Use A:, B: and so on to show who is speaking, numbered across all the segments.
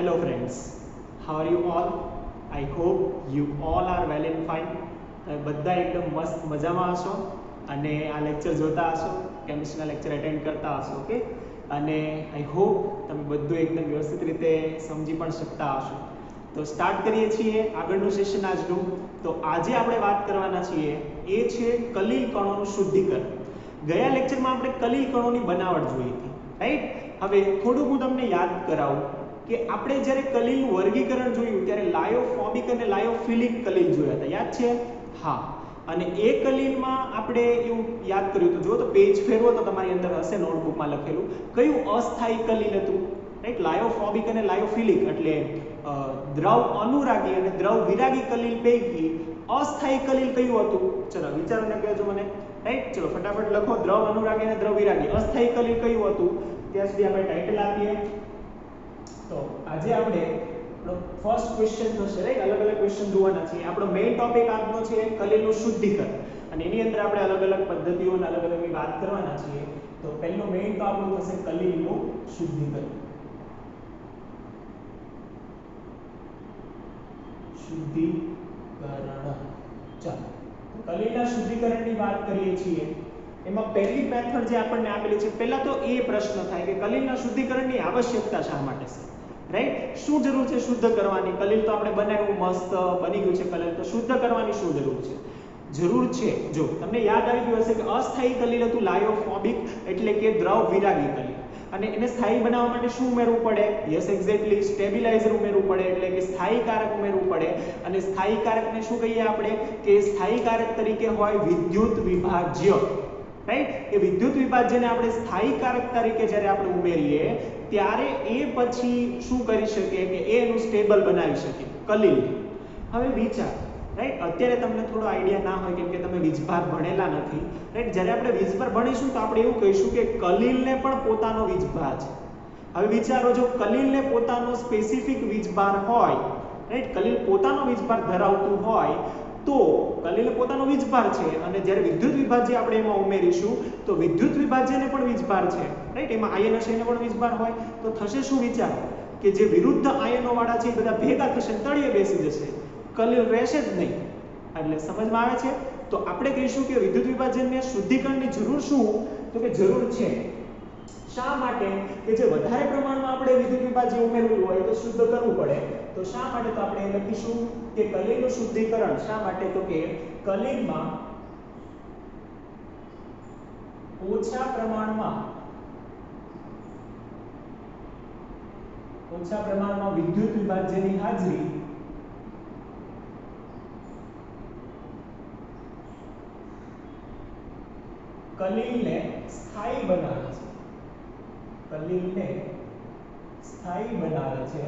A: Hello friends, how are you all? I hope you all are well and fine. બધા એકદમ મસ્ત મજામાં હશો અને આ લેક્ચર જોતા હશો, કેમિસ્ટ્રીના લેક્ચર એટેન્ડ કરતા હશો. ઓકે, અને આઈ હોપ તમે બધું એકદમ વ્યવસ્થિત રીતે સમજી પણ શકતા હશો. તો સ્ટાર્ટ કરીએ છીએ આગળનું સેશન આજનું. તો આજે આપણે વાત કરવાના છીએ એ છે કલીલ કણોનું શુદ્ધિકરણ. ગયા લેક્ચરમાં આપણે કલીલ કણોની બનાવટ જોઈ હતી, રાઈટ? હવે થોડુંક હું તમને યાદ કરાવું કે આપણે જ્યારે કલીલનું વર્ગીકરણ જોયું ત્યારે લાયોફોબિક અને લાયોફિલિક કલીલ જોયા હતા, યાદ છે? હા. અને એ કલીલમાં આપણે એવું યાદ કર્યું હતું, જો તો પેજ ફેરવો તો તમારી અંદર હશે નોટબુકમાં લખેલું, કયું અસ્થાયી કલીલ હતું, રાઈટ? લાયોફોબિક અને લાયોફિલિક એટલે દ્રવ અનુરાગી અને દ્રવ વિરાગી કલીલ પૈકી અસ્થાયી કલીલ કયું હતું? ચલો વિચારોને કહેજો મને, રાઈટ? ચલો ફટાફટ લખો, દ્રવ અનુરાગી અને દ્રવ વિરાગી અસ્થાયી કલીલ કયું હતું? ત્યાં સુધી આપણે ટાઇટલ આપીએ. તો આજે આપણે ફર્સ્ટ ક્વેશ્ચન થશે, રાઈટ? અલગ અલગ ક્વેશ્ચન જોવાના છે. આપણો મેઇન ટોપિક આજનો છે કલીલનું શુદ્ધિકરણ, અને એની અંદર આપણે અલગ અલગ પદ્ધતિઓ અને અલગ અલગ વાત કરવાના છીએ. તો પહેલું મેઇન તો આપણું થશે કલીલનું શુદ્ધિકરણ. શુદ્ધિકરણ. ચાલો, કલીલના શુદ્ધિકરણની વાત કરીએ છીએ. એમાં પહેલી મેથડ જે આપણને આપેલી છે, પહેલા તો એ પ્રશ્ન થાય કે કલીલના શુદ્ધિકરણની આવશ્યકતા શા માટે છે, રાઈટ? શું જરૂર છે શુદ્ધ કરવાની? કલીલ તો આપણે બનાવ્યું, મસ્ત બની ગયું છે કલીલ, તો શુદ્ધ કરવાની શું જરૂર છે? જરૂર છે, જો તમને યાદ આવી ગયું હશે કે અસ્થાયી કલીલ હતું લાયોફોબિક, એટલે કે દ્રવ વિરાગી કલીલ. અને એને સ્થાયી બનાવવા માટે શું ઉમેરવું પડે? યસ, એક્ઝેક્ટલી, સ્ટેબિલાઇઝર ઉમેરવું પડે, એટલે કે સ્થાયી કારક ઉમેરવું પડે. અને સ્થાયી કારકને શું કહીએ આપણે? કે સ્થાયી કારક તરીકે હોય વિદ્યુત વિભાજ્ય, રાઈટ? એ વિદ્યુત વિભાજ્યને આપણે સ્થાયી કારક તરીકે જ્યારે આપણે ઉમેરીએ ત્યારે એ પછી શું કરી શકીએ કે એનું સ્ટેબલ બનાવી શકીએ કલીલ. હવે વિચાર, રાઈટ? અત્યારે તમને થોડો આઈડિયા ના હોય કેમ કે તમે વીજભાર ભણેલા નથી, રાઈટ? જ્યારે આપણે વીજભાર ભણીશું તો આપણે એવું કહીશું કે કલીલને પણ પોતાનો વીજભાર છે. હવે વિચારો, જો કલીલને પોતાનો સ્પેસિફિક વીજભાર હોય, રાઈટ? કલીલ પોતાનો વીજભાર ધરાવતું હોય તો કલીલ પોતાનો વીજભાર છે, અને જ્યારે વિદ્યુત વિભાજ્ય આપણે એમાં ઉમેરીશું તો વિદ્યુત વિભાજ્યને પણ વીજભાર છે, રાઈટ? એમાં આયન હશે એને પણ વીજભાર હોય તો થશે શું? વિચારો કે જે વિરુદ્ધ આયનો વાળા છે એ બધા ભેગા થશે, તળિયે બેસી જશે, કલીલ રહેશે જ નહીં. એટલે સમજમાં આવે છે? તો આપણે કહીશું કે વિદ્યુત વિભાજનને શુદ્ધિકરણની જરૂર શું? તો કે જરૂર છે. શા માટે? કે જે વધારે પ્રમાણમાં આપણે વિદ્યુત વિભાજ્ય ઉમેરવું હોય તો શુદ્ધ કરવું પડે. તો શા માટે? તો આપણે લખીશું કે કલીલનું શુદ્ધિકરણ. શા માટે? તો કે કલીલમાં ઓછા પ્રમાણમાં વિદ્યુત વિભાજ્યની હાજરી કલીલને સ્થાયી બનાવે છે. કલીલને સ્થાયી બનાવે છે,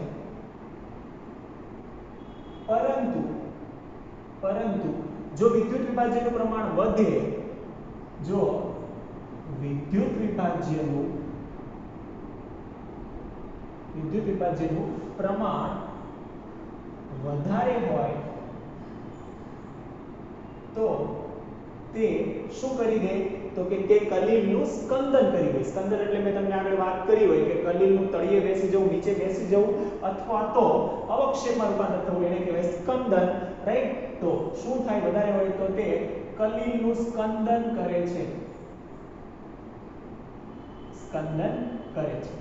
A: પરંતુ જો વિદ્યુત વિભાજ્યનું પ્રમાણ વધે, જો વિદ્યુત વિભાજ્યનું પ્રમાણ વધારે હોય તો તે શું કરી દે? તો કે તે કલીલનું સ્કંદન કરી દે. સ્કંદન એટલે મેં તમને આગળ વાત કરી હોય કે કલીલનું તળિયે બેસી જવું, નીચે બેસી જવું, અથવા તો અવક્ષેપમાં રૂપાંતર થવું, એને કહેવાય સ્કંદન, રાઈટ? તો શું થાય? વધારે હોય તો તે કલીલનું સ્કંદન કરે છે. સ્કંદન કરે છે.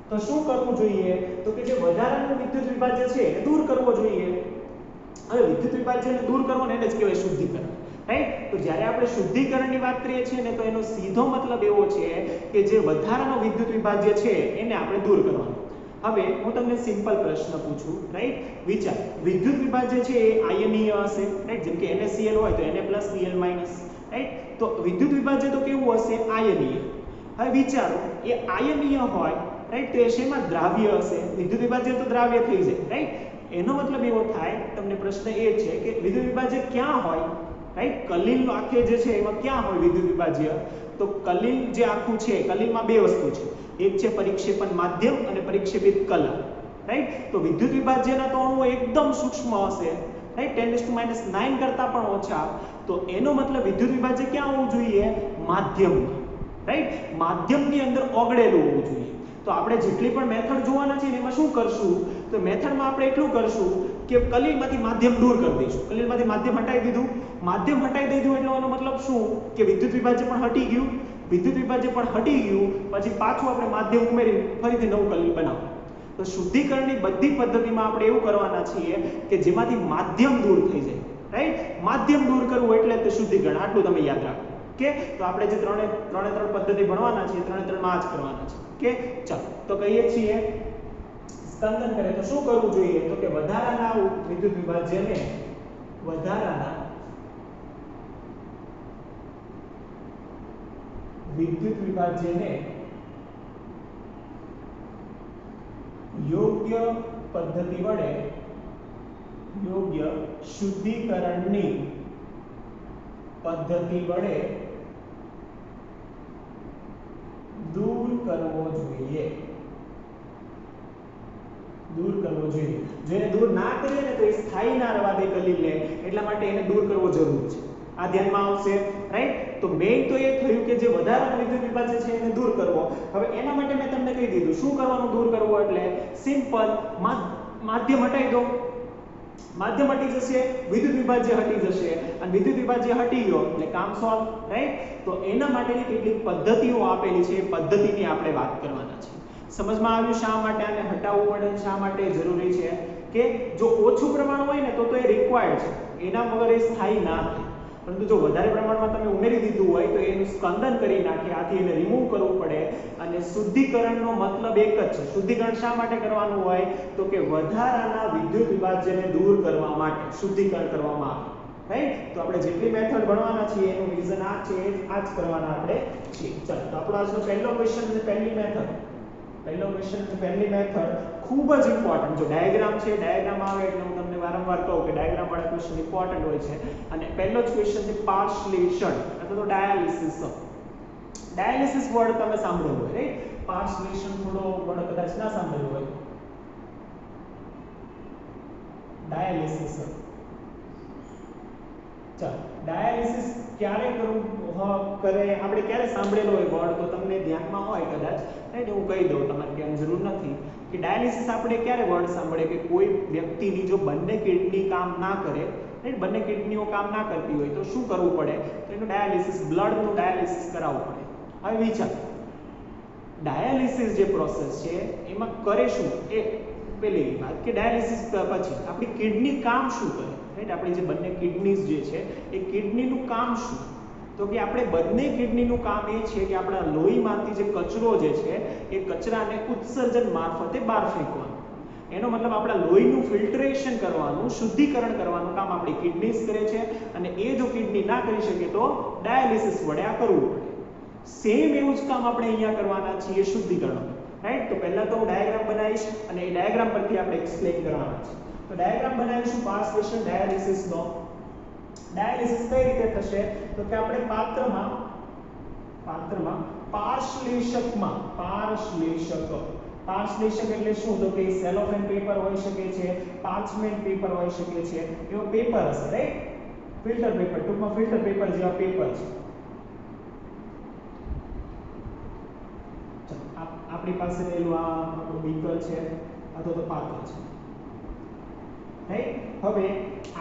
A: તો શું કરવું જોઈએ? તો કે જે વધારાનું વિદ્યુત વિભાજ્ય છે એ દૂર કરવો જોઈએ. હવે વિદ્યુત વિભાજ્યને દૂર કરવો ને એને જ કહેવાય શુદ્ધિકરણ, રાઈટ? તો જ્યારે આપણે શુદ્ધિકરણની વાત કરીએ છીએ ને તો એનો સીધો મતલબ એવો છે કે જે વધારાનો વિદ્યુત વિભાજ્ય છે એને આપણે દૂર કરવાનો. હવે હું તમને સિમ્પલ પ્રશ્ન પૂછું, રાઈટ? વિચાર, વિદ્યુત વિભાજ્ય છે એ આયનીય હશે, રાઈટ? જેમ કે NaCl હોય તો Na+, Bl-, રાઈટ? તો વિદ્યુત વિભાજ્ય તો કેવું હશે? આયનીય. હવે વિચારો, એ આયનીય હોય, રાઈટ? તો એ શેમાં? દ્રાવ્ય હશે. વિદ્યુત વિભાજ્ય તો દ્રાવ્ય થઈ જાય, રાઈટ? એનો મતલબ એવો થાય, તમને પ્રશ્ન એ છે કે વિદ્યુત વિભાજ્ય ક્યાં હોય, રાઈટ? કલીલ આખે જે છે એમાં ક્યાં હોય વિદ્યુત વિભાજ્ય? તો કલીલ જે આખું છે, કલીલમાં બે વસ્તુ છે, એક છે પરિક્ષેપણ માધ્યમ અને પરિક્ષેપિત કલા, રાઈટ? તો વિદ્યુત વિભાજ્યના તો અણુઓ એકદમ સૂક્ષ્મ હશે, રાઈટ? 10⁻⁹ કરતા પણ ઓછા. તો એનો મતલબ વિદ્યુત વિભાજ્ય ક્યાં હોવું જોઈએ? માધ્યમમાં, રાઈટ? માધ્યમની અંદર ઓગળેલું હોવું જોઈએ. તો આપણે જેટલી પણ મેથડ જોવાના છે એમાં શું કરશું, તો મેથડમાં આપણે એટલું કરશું કે કલીલમાંથી માધ્યમ દૂર કરી દઈશું. કલીલમાંથી માધ્યમ હટાવી દીધું. માધ્યમ હટાવી દીધું એટલે એનો મતલબ શું કે વિદ્યુત વિભાજ્ય પણ હટી ગયું. વિદ્યુત વિભાજ્ય પણ હટી ગયું પછી પાછું આપણે માધ્યમ ઉમેરી ફરીથી નવું કલીલ બનાવવું. તો શુદ્ધિકરણની બધી પદ્ધતિમાં આપણે એવું કરવાના છીએ કે જેમાંથી માધ્યમ દૂર થઈ જાય. રાઈટ, માધ્યમ દૂર કરવું એટલે તે શુદ્ધિકરણ. આટલું તમે યાદ રાખો. કે તો આપણે જે ત્રણે પદ્ધતિ ભણવાના છે ત્રણેમાં આ જ કરવાના છે. કે ચાલો તો કહીએ છીએ સ્કંદન કરે તો શું કરવું જોઈએ, તો કે વધારાના વિદ્યુત વિભાજ્યને યોગ્ય પદ્ધતિ વડે યોગ્ય શુદ્ધિકરણની પદ્ધતિ વડે દૂર કરવો જોઈએ. જો એને દૂર ના કરીએ ને તો એ સ્થાયી ના રહેવા દે કલીલને, એટલા માટે એને દૂર કરવો જરૂરી છે. આ ધ્યાનમાં આવશે. રાઈટ, તો મેઇન તો એ થયું કે જે વધારાનો વિદ્યુત વિભાજ્ય છે એને દૂર કરવો. હવે એના માટે મેં તમને કહી દીધું શું કરવાનું દૂર કરવો એટલે સિમ્પલ માધ્યમ હટાવી દો. માધ્યમ હટી જશે, વિદ્યુત વિભાજ્ય હટી જશે અને વિદ્યુત વિભાજ્ય હટી ગયો એટલે કામ સોલ્વ. રાઈટ, તો એના માટેની કેટલીક પદ્ધતિઓ આપેલી છે, એ પદ્ધતિની આપણે વાત કરવાના છે. સમજમાં આવ્યું શા માટે આને હટાવવું પડે, શા માટે જરૂરી છે? કે જો ઓછું પ્રમાણ હોય ને તો એ રિક્વાયર્ડ છે, એના વગર એ સ્થાયી ના થાય. પરંતુ જો વધારે પ્રમાણમાં તમે ઉમેરી દીધું હોય તો એનું સ્કંદન કરી નાખે, આથી એને રિમૂવ કરવું પડે. અને શુદ્ધિકરણનો મતલબ એક જ છે. શુદ્ધિકરણ શા માટે કરવાનું હોય, તો કે વધારાના વિદ્યુત વિભાજ્યને દૂર કરવા માટે શુદ્ધિકરણ કરવામાં આવે. રાઈટ, તો આપણે જેટલી મેથડ ભણવાના છીએ એનું રીઝન આ છે, આ જ કરવાના આપણે છીએ. ચાલો તો આપણો આજનો પહેલો ક્વેશ્ચન અને પહેલી મેથડ ખૂબ જ ઇમ્પોર્ટન્ટ. જો ડાયાગ્રામ છે, ડાયાગ્રામ આવે એટલે હું તમને વારંવાર કહું કે ડાયાગ્રામ વાળા ક્વેશ્ચન ઇમ્પોર્ટન્ટ હોય છે. અને પહેલો જ ક્વેશ્ચન છે પાર્શ્લેષણ અથવા તો ડાયાલિસિસ. ડાયાલિસિસ વર્ડ તમે સાંભળ્યો હોય. રાઈટ, પાર્શ્લેષણ થોડો વર્ડ કદાચ ના સાંભળ્યો હોય. ડાયાલિસિસ. ચાલો, ડાયાલિસિસ ક્યારે કરવું કરે આપણે ક્યારે સાંભળેલો હોય વર્ડ, તો તમને ધ્યાનમાં હોય કદાચ. રાઈટ, હું કહી દઉં, તમારે કહેવાની જરૂર નથી કે ડાયાલિસિસ આપણે ક્યારે વર્ડ સાંભળે કે કોઈ વ્યક્તિની જો બંને કિડની કામ ના કરે, રાઈટ, બંને કિડનીઓ કામ ના કરતી હોય તો શું કરવું પડે, તો એનું ડાયાલિસિસ, બ્લડનું ડાયાલિસિસ કરાવવું પડે. હવે વિચાર, ડાયાલિસિસ જે પ્રોસેસ છે એમાં કરે શું, એ પેલી વાત કે ડાયાલિસિસ પછી આપણી કિડની કામ શું કરે. રાઈટ, આપણી જે બંને કિડનીઝ જે છે એ કિડનીનું કામ શું, તો કે આપણે બંને કિડનીનું કામ એ છે કે આપણા લોહીમાંથી જે કચરો જે છે એ કચરાને ઉત્સર્જન મારફતે બહાર ફેંકવાનો. એનો મતલબ આપણા લોહીનું ફિલ્ટરેશન કરવાનું, શુદ્ધિકરણ કરવાનું કામ આપણી કિડનીઝ કરે છે. અને એ જો કિડની ના કરી શકે તો ડાયાલિસિસ વડે આ કરવું પડે. સેમ એવું જ કામ આપણે અહીંયા કરવાના છીએ શુદ્ધિકરણ. રાઈટ, તો પહેલા તો હું ડાયાગ્રામ બનાવીશ અને એ ડાયાગ્રામ પરથી આપણે એક્સપ્લેન કરવાના છે. તો ડાયાગ્રામ બનાવીશું પાર્શ્લેષણ ડાયાલિસિસનો. ડાયાલિસિસ કઈ રીતે થશે, તો કે આપણે પાત્રમાં પાર્શ્લેષક એટલે શું, તો કે સેલોફેન પેપર હોઈ શકે છે, પાર્ચમેન્ટ પેપર હોઈ શકે છે, એવો પેપર હશે. રાઈટ, ફિલ્ટર પેપર, ટૂંકમાં ફિલ્ટર પેપર જેવા પેપર છે. આપણી પાસે રહેલું આ આપણું બીકર છે અથવા તો પાત્ર છે. રાઈટ, હવે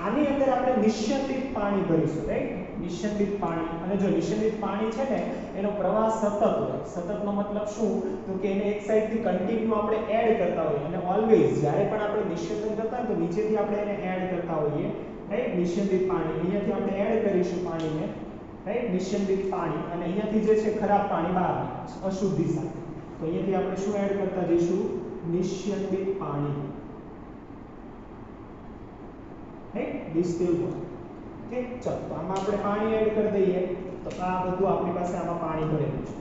A: આની અંદર આપણે નિશ્ચંદિત પાણી ભરીશું. રાઈટ, નિશ્ચંદિત પાણી. અને જો નિશ્ચંદિત પાણી છે ને એનો પ્રવાહ સતત હોય. સતતનો મતલબ શું, તો કે એને એક સાઈડથી કન્ટિન્યુ આપણે એડ કરતા હોઈએ અને ઓલવેઝ જ્યારે પણ આપણે નિશ્ચંદન કરતા હોય તો નીચેથી આપણે એને એડ કરતા હોઈએ. રાઈટ, નિશ્ચંદિત પાણી અહીંયાથી આપણે એડ કરીશું પાણીને. રાઈટ, નિશ્ચંદિત પાણી. અને અહીંયાથી જે છે ખરાબ પાણી બહાર નીકળશે અશુદ્ધિ સાથે. તો અહીંયાથી આપણે શું એડ કરતા જઈશું, નિશ્ચંદિત પાણી. Right, ડિસ્ટિલ્ડ water. ઓકે, ચાલો તો આમાં આપણે પાણી એડ કરી દઈએ. તો આ બધું આપણી પાસે આમાં પાણી ભરેલું છે.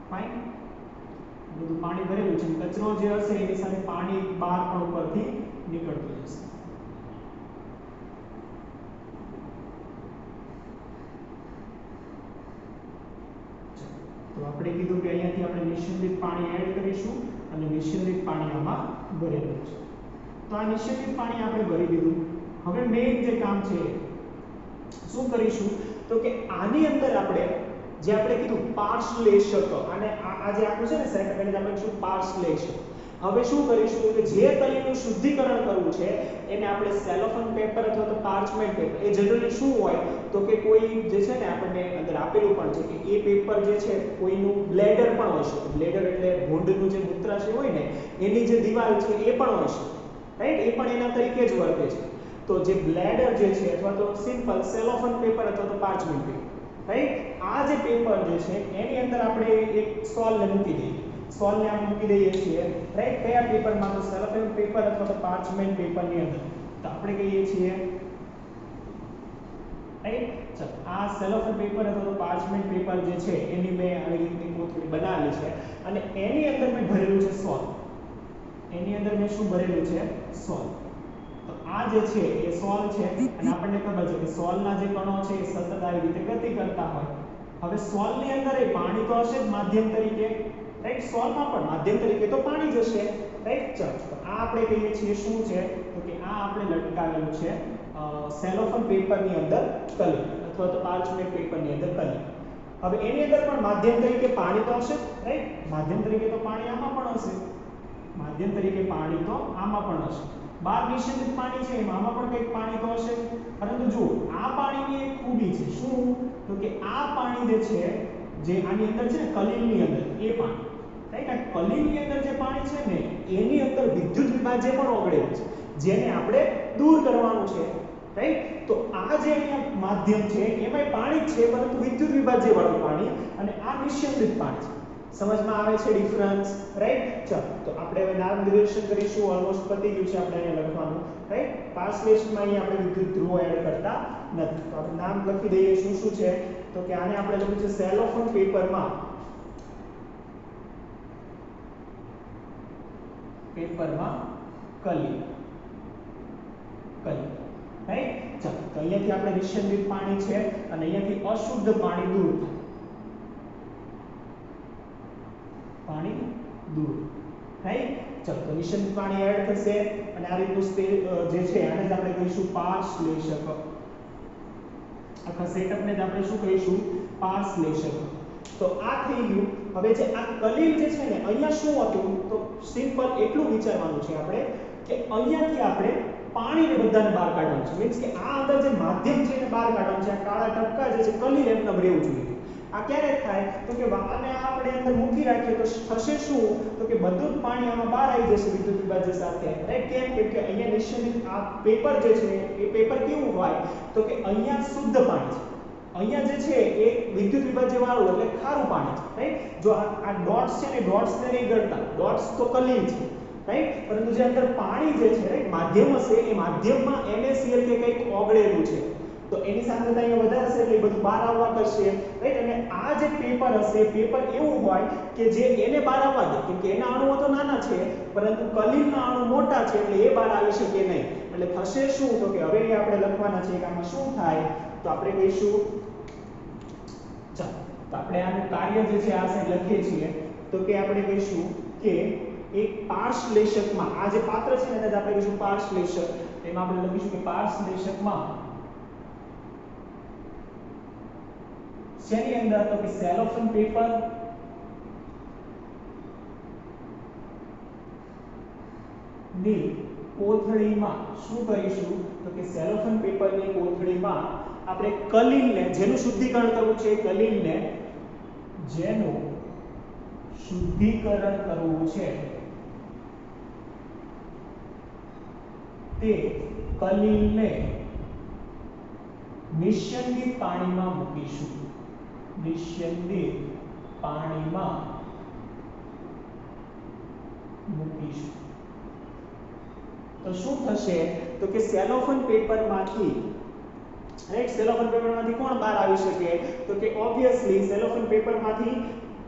A: ફાઇન, બધું પાણી ભરેલું છે. કચરો જે હશે એની સાથે પાણી બહાર પણ ઉપરથી નીકળતું જશે. તો આપણે કીધું કે અહીંયાથી આપણે નિશ્ચંદિત પાણી એડ કરીશું અને નિશ્ચંદિત પાણી આમાં ભરેલું છે. તો આ નિશ્ચંદિત પાણી આપણે ભરી દીધું. હવે મેઇન જે કામ છે શું કરીશું, તો કે આની અંદર આપણે જે આપણે કીધું પાર્શ્લેષક, અને આ જે આપણું છે ને સેકન્ડ પેજ આપણે શું પાર્શ્લેષક. હવે શું કરીશું કે જે કલીનું શુદ્ધિકરણ કરવું છે એને આપણે સેલોફેન પેપર અથવા તો પાર્ચમેન્ટ પેપર, એ જનરલી શું હોય તો કે કોઈ જે છે ને આપણને અંદર આપેલું પણ છે કે એ પેપર જે છે કોઈનું બ્લેડર પણ હોય છે. બ્લેડર એટલે ભૂંડનું જે મૂત્રાશય હોય ને એની જે દિવાલ છે એ પણ હોય છે, રાઈટ, એ પણ એના તરીકે જ વર્તે છે. તો જે બ્લેડર જે છે અથવા તો સિમ્પલ સેલોફેન પેપર અથવા તો પાર્ચમેન્ટ પેપર, રાઈટ, આ જે પેપર જે છે એની અંદર આપણે એક સોલને મૂકી દઈએ. સોલને આપણે મૂકી દઈએ છીએ, રાઈટ, કયા પેપરમાં? તો સેલોફેન પેપર અથવા તો પાર્ચમેન્ટ પેપરની અંદર. તો આપણે કહીએ છીએ, રાઈટ, ચલો આ સેલોફેન પેપર અથવા તો પાર્ચમેન્ટ પેપર જે છે એની મેં આવી રીતે કોથળી બનાવેલી છે અને એની અંદર મેં ભરેલું છે સોલ. એની અંદર મેં શું ભરેલું છે? સોલ. તો આ જે છે એ સોલ છે અને આપણને ખબર છે કે સોલના જે કણો છે એ સતત આવી રીતે ગતિ કરતા હોય. હવે સોલની અંદર એ પાણી તો હશે જ માધ્યમ તરીકે, રાઈટ, સોલમાં પણ માધ્યમ તરીકે તો પાણી જ હશે, રાઈટ. ચલો તો આ આપણે કહીએ છીએ શું છે તો કે આ આપણે લટકાવેલું છે સેલોફેન પેપરની અંદર કલી અથવા તો પાર્ચમેન્ટ પેપરની અંદર કલી. હવે એની અંદર પણ માધ્યમ તરીકે પાણી તો હશે, રાઈટ, માધ્યમ તરીકે તો પાણી આમાં પણ હશે. માધ્યમ તરીકે પાણી તો આમાં પણ હશે. બહાર નિષેધિત પાણી છે એમાં આમાં પણ કંઈક પાણી તો હશે. પરંતુ જુઓ આ પાણીની એક ખૂબી છે. શું? તો કે આ પાણી જે છે જે આની અંદર છે ને કલીલની અંદર એ પાણી, રાઈટ, આ કલીલની અંદર જે પાણી છે ને એની અંદર વિદ્યુત વિભાજ્ય પણ ઓગળેલું છે જેને આપણે દૂર કરવાનું છે, રાઈટ. તો આ જે અહીંયા માધ્યમ છે એમાં પાણી જ છે પરંતુ વિદ્યુત વિભાજ્ય વાળું પાણી અને આ નિષેધિત પાણી છે. સમજમાં આવે છે ડિફરન્સ, રાઈટ. ચલો તો આપણે હવે નામ નિર્દેશન કરીશું. ઓલમોસ્ટ પતી ગયું છે આપણે અહીંયા લખવાનું, રાઈટ. પાર્શ્લેષકમાં અહીંયા આપણે વિદ્યુત ધ્રુવો એડ કરતા નથી. તો આપણે નામ લખી દઈએ. શું શું છે તો કે આને આપણે લખ્યું છે સેલોફેન પેપરમાં કલી, રાઈટ. ચલો તો અહીંયાથી આપણે નિષેધિત પાણી છે અને અહીંયાથી અશુદ્ધ પાણી દૂર થાય. પાણી દૂર, રાઈટ. ચલો તો નિષેધિત પાણી એડ થશે અને આ રીતનું જે છે આને જ આપણે કહીશું પાર્શ્લેષક. આખા સેટઅપને જ આપણે શું કહીશું? પાર્શ્લેષક. તો આ થઈ ગયું. હવે જે આ કલીલ જે છે ને અહીંયા શું હતું તો સિમ્પલ એટલું વિચારવાનું છે આપણે કે અહીંયાથી આપણે પાણીને બધાને બહાર કાઢવાનું છે. મીન્સ કે આ અંદર જે માધ્યમ છે એને બહાર કાઢવાનું છે. આ કાળા ટપકા જે છે કલીલ એમને રહેવું જોઈએ. આ ક્યારે થાય તો કે આને આપણે અંદર મૂકી રાખીએ તો થશે શું તો કે બધું જ પાણી આમાં બહાર આવી જશે વિદ્યુત વિભાજ્ય સાથે, રાઈટ. કેમ? કે અહીંયા નિષેધિત આ પેપર જે છે એ પેપર કેવું હોય તો કે અહીંયા શુદ્ધ પાણી છે, અહીંયા જે છે એ વિદ્યુત વિભાજ્ય વાળું એટલે ખારું પાણી છે, રાઈટ. જો આ ડોટ્સ છે ને ડોટ્સને નહીં ગણતા, ડોટ્સ તો કલીલ છે, રાઈટ. પરંતુ જે અંદર પાણી જે છે રાઈટ માધ્યમ હશે એ માધ્યમમાં NaCl કે કંઈક ઓગળેલું છે તો એની સાંદ્રતા અહીંયા વધારે હશે એટલે એ બધું બહાર આવવા કરશે, રાઈટ. અને આ જે પેપર હશે પેપર એવું હોય કે જે એને બહાર આવવા દે કેમ કે એના અણુઓ તો નાના છે પરંતુ કલીલના અણુ મોટા છે એટલે એ બહાર આવી શકે નહીં. એટલે થશે શું તો કે હવે આપણે લખવાના છે કે આમાં શું થાય તો આપણે કહીશું, ચાલો તો આપણે આનું કાર્ય જે છે આ સાઈડ લખીએ છીએ તો કે આપણે કહીશું કે એક પાર્શ્લેષકમાં આ જે પાત્ર છે એને જ આપણે કહીશું પાર્શ્લેષક. એમાં આપણે લખીશું કે પાર્શ્લેષકમાં શેની અંદર તો કે સેલોફેન પેપર ની કોથળીમાં શું કરીશું તો કે સેલોફેન પેપરની કોથળીમાં આપણે કલીલને જેનું શુદ્ધિકરણ કરવું છે કલીલને જેનું શુદ્ધિકરણ કરવું છે તે કલીલને નિષેધિત પાણીમાં મૂકીશું. નિષેધિત પાણીમાં મૂકીશું તો શું થશે તો કે સેલોફેન પેપરમાંથી રાઈટ સેલોફેન પેપરમાંથી કોણ બહાર આવી શકે તો કે ઓબ્વિયસલી સેલોફેન પેપરમાંથી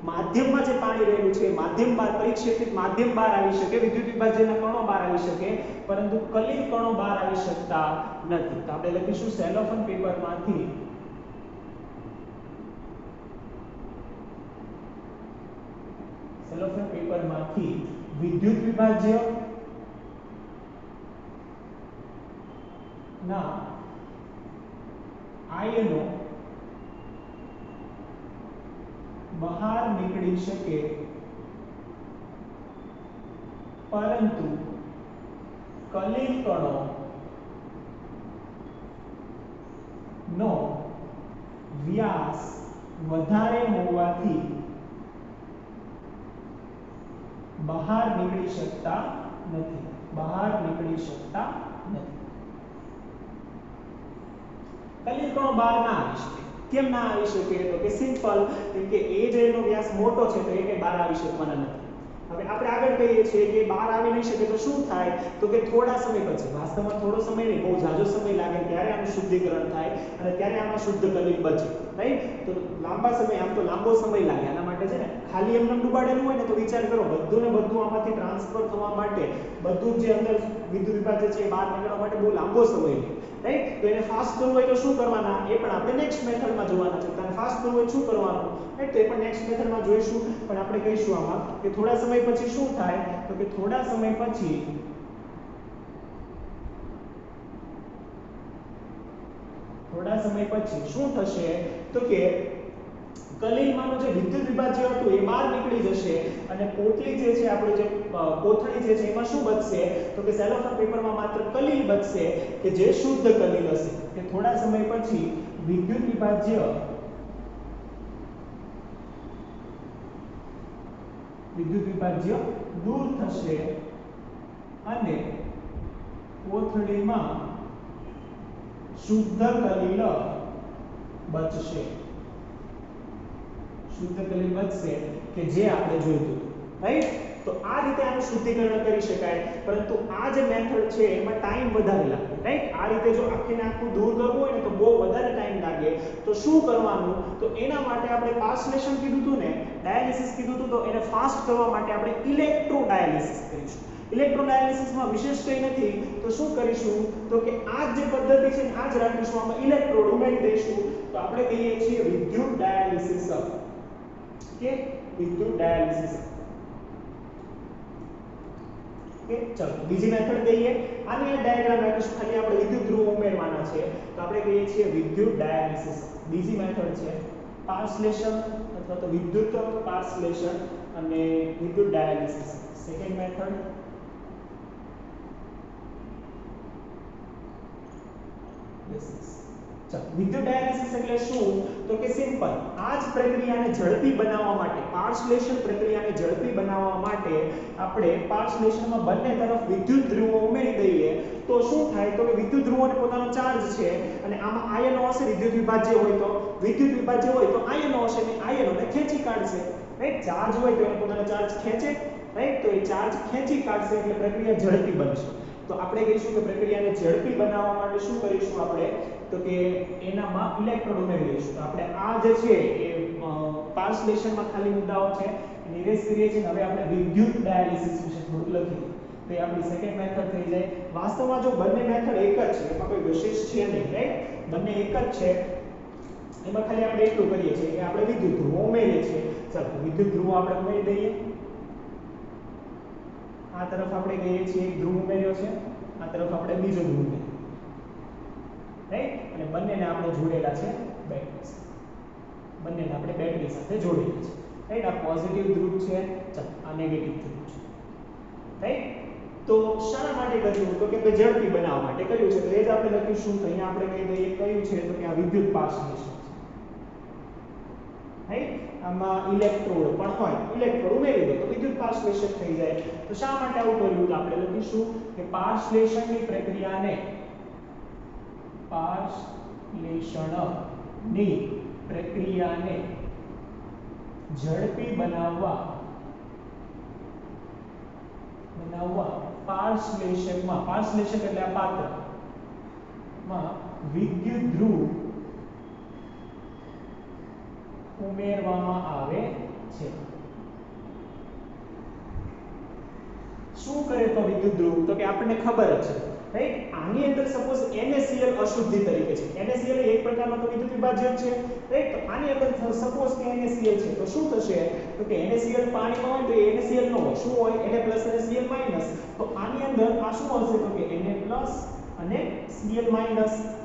A: માધ્યમમાં જે પાણી રહેલું છે માધ્યમ બહાર પરિક્ષેપિત માધ્યમ બહાર આવી શકે, વિદ્યુત વિભાજ્યના કણો બહાર આવી શકે પરંતુ કલીલ કણો બહાર આવી શકતા નથી. તો આપણે લખીશું સેલોફેન પેપરમાંથી સેલોફેન પેપરમાંથી વિદ્યુત વિભાજ્ય ના આયનો બહાર નીકળી શકે પરંતુ કલિલ કણો નો વ્યાસ વધારે હોવાથી બહાર નીકળી શકતા નથી. કલિલ કણો બહાર ના આવી શકે. કેમ ના આવી શકે? તો કે સિમ્પલ, કેમ કે એ જે એનો વ્યાસ મોટો છે તો એ કે બહાર આવી શકવાના નથી. હવે આપણે આગળ કહીએ છીએ કે બહાર આવી નહીં શકે તો શું થાય? તો કે થોડા સમય પછી, વાસ્તવમાં થોડો સમય નહીં, બહુ ઝાઝો સમય લાગે ત્યારે આનું શુદ્ધિકરણ થાય અને ત્યારે આમાં શુદ્ધ કલિલ બચે, રાઈટ? તો લાંબા સમય, આમ તો લાંબો સમય લાગે આના માટે છે ને. ખાલી એમને ડૂબાડેલું હોય ને તો વિચાર કરો, બધું ને બધું આમાંથી ટ્રાન્સફર થવા માટે, બધું જે અંદર વિદ્યુત વિભાજ્ય છે એ બહાર નીકળવા માટે બહુ લાંબો સમય લે, રાઈટ? તો એને ફાસ્ટ કરવું હોય તો શું કરવાના? એ પણ આપણે નેક્સ્ટ મેથડમાં જોવાના છે. તો ફાસ્ટ કરવું હોય શું કરવાનું, રાઈટ? તો એ પણ નેક્સ્ટ મેથડમાં જોઈશું. પણ આપણે કહીશું આમાં કે થોડા સમય પછી શું થાય? તો કે થોડા સમય પછી શું થશે? તો કે કલિલમાંનું જે વિદ્યુત વિભાજ્ય હતું એ બહાર નીકળી જશે અને પોટલી જે છે, આપણે જે કોથળી જે છે એમાં શું બચશે? તો કે સેલોફેન પેપરમાં માત્ર કલિલ બચશે કે જે શુદ્ધ કલિલ હશે. કે થોડા સમય પછી વિદ્યુત વિભાજ્ય દૂર થશે અને કોથળીમાં શુદ્ધ કલિલ બચશે. કે જે આપણે જોઈતું હતું, રાઈટ? તો આ રીતે આનું શુદ્ધિકરણ કરી શકાય. પરંતુ આ જે મેથડ છે એમાં ટાઈમ વધારે લાગે, રાઈટ? આ રીતે જો આખીને આખું દૂર કરવું હોય ને તો બહુ વધારે ટાઈમ લાગે. તો શું કરવાનું? તો એના માટે આપણે પાર્સલેશન કીધું હતું ને, ડાયાલિસિસ કીધું હતું, તો એને ફાસ્ટ કરવા માટે આપણે ઇલેક્ટ્રોડાયાલિસિસ કરીશું. ઇલેક્ટ્રોડાયાલિસિસમાં વિશેષ કંઈ નથી. તો શું કરીશું? તો કે આ જે પદ્ધતિ છે આ જ રાખીશું, આમાં ઇલેક્ટ્રોડ ઉમેરી દઈશું. તો આપણે કહીએ છીએ વિદ્યુત ડાયાલિસિસ. કે વિદ્યુત ડાયાલિસિસ. ઓકે, ચલો બીજી મેથડ કહીએ. આની આ ડાયાગ્રામ રાખીશું, ખાલી આપણે વિદ્યુત ધ્રુવ ઉમેરવાના છે. તો આપણે કહીએ છીએ વિદ્યુત ડાયાલિસિસ. બીજી મેથડ છે પાર્સલેશન અથવા તો વિદ્યુત પાર્સલેશન અને વિદ્યુત ડાયાલિસિસ. સેકન્ડ મેથડ વિદ્યુત ડાયાલિસિસ એટલે શું? તો કે સિમ્પલ, આ જ પ્રક્રિયાને ઝડપી બનાવવા માટે, પાર્સલેશન પ્રક્રિયાને ઝડપી બનાવવા માટે આપણે પાર્સલેશનમાં બંને તરફ વિદ્યુત ધ્રુવો ઉમેરી દઈએ તો શું થાય? તો કે વિદ્યુત ધ્રુવોને પોતાનો ચાર્જ છે અને આમાં આયનો હશે. વિદ્યુત વિભાજ્ય હોય તો આયનો હશે અને આયનોને ખેંચી કાઢશે, રાઈટ? ચાર્જ હોય તો એનો પોતાનો ચાર્જ ખેંચે, રાઈટ? તો એ ચાર્જ ખેંચી કાઢશે એટલે પ્રક્રિયા ઝડપી બનશે. તો આપણે કહીશું કે પ્રક્રિયાને ઝડપી બનાવવા માટે શું કરીશું આપણે? તો કે એનામાં ઇલેક્ટ્રોડ ઉમેરી દઈશું. તો આપણે આ જે છે એ પાર્સલેશનમાં ખાલી મુદ્દાઓ છે એને ઇરેઝ કરીએ છીએ. હવે આપણે વિદ્યુત ડાયાલિસિસ વિશે થોડું લખીએ તો એ આપણી સેકન્ડ મેથડ થઈ જાય. વાસ્તવમાં જો બંને મેથડ એક જ છે, એમાં કોઈ વિશેષ છે નહીં, રાઈટ? બંને એક જ છે. એમાં ખાલી આપણે એટલું કરીએ છીએ કે આપણે વિદ્યુત ધ્રુવો ઉમેરીએ છીએ. ચાલો વિદ્યુત ધ્રુવો આપણે ઉમેરી દઈએ. આ તરફ આપણે કહીએ છીએ એક ધ્રુવ ઉમેર્યો છે, આ તરફ આપણે બીજો ધ્રુવ ઉમેર્યો, રાઈટ? અને બંનેને આપણે જોડેલા છે બેટરી સાથે. બંનેને આપણે બેટરી સાથે જોડેલા છે, રાઈટ? આ પોઝિટિવ ધ્રુવ છે, આ નેગેટિવ ધ્રુવ છે, રાઈટ? તો શાના માટે કર્યું? તો કે ઝડપી બનાવવા માટે કર્યું છે. તો એ જ આપણે લખીશું. તો અહીંયા આપણે કહી દઈએ કયું છે? તો કે આ વિદ્યુત પાર્સલેશન છે, રાઈટ? આમાં ઇલેક્ટ્રોડ પણ હોય, ઇલેક્ટ્રોડ ઉમેરી દો તો વિદ્યુત પાર્સલેશન થઈ જાય. તો શા માટે આવું કર્યું? તો આપણે લખીશું કે પાર્સલેશનની પ્રક્રિયાને ઝડપી બનાવવા પાર્સલેશન એટલે આ પાત્રમાં વિદ્યુત ધ્રુવ ઉમેરવામાં આવે છે. શું કરે તો વિદ્યુત ધ્રુવ? તો કે આપણને ખબર જ છે, રાઈટ? આની અંદર સપોઝ NaCl અશુદ્ધિ તરીકે છે. NaCl એક પ્રકારનો તો વિદ્યુત વિભાજક છે, રાઈટ? તો આની અંદર સપોઝ કે NaCl છે તો શું થશે? તો કે NaCl પાણીમાં હોય તો એ NaCl નો હોય, શું હોય? Na+ અને Cl-. તો આની અંદર આ શું હશે? તો કે Na+ અને Cl-.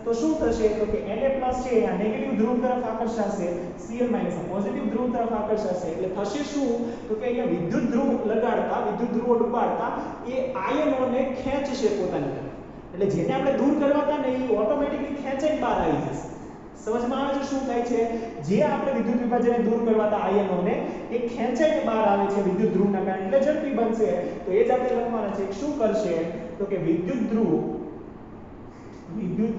A: તો શું થશે તો કે Na+ છે આ નેગેટિવ ધ્રુવ તરફ આકર્ષાશે, Cl- આ પોઝિટિવ ધ્રુવ તરફ આકર્ષાશે એટલે થશે શું તો કે અહીંયા વિદ્યુત ધ્રુવ લગાડતા વિદ્યુત ધ્રુવો ડૂબાડતા એ આયનોને ખેંચશે પોતાની તરફ, એટલે જેને આપણે દૂર કરવા હતા ને એ ઓટોમેટિકલી ખેંચાઈને બહાર આવી જશે. સમજમાં આવે છે શું થાય છે? જે આપણે વિદ્યુત વિભાજનને દૂર કરવા હતા આયનોને એ ખેંચાઈને બહાર આવે છે વિદ્યુત ધ્રુવના કારણે એટલે ઝડપી બનશે. તો એ જ આપણે લખવાના છે શું કરશે તો કે વિદ્યુત ધ્રુવ વિદ્યુત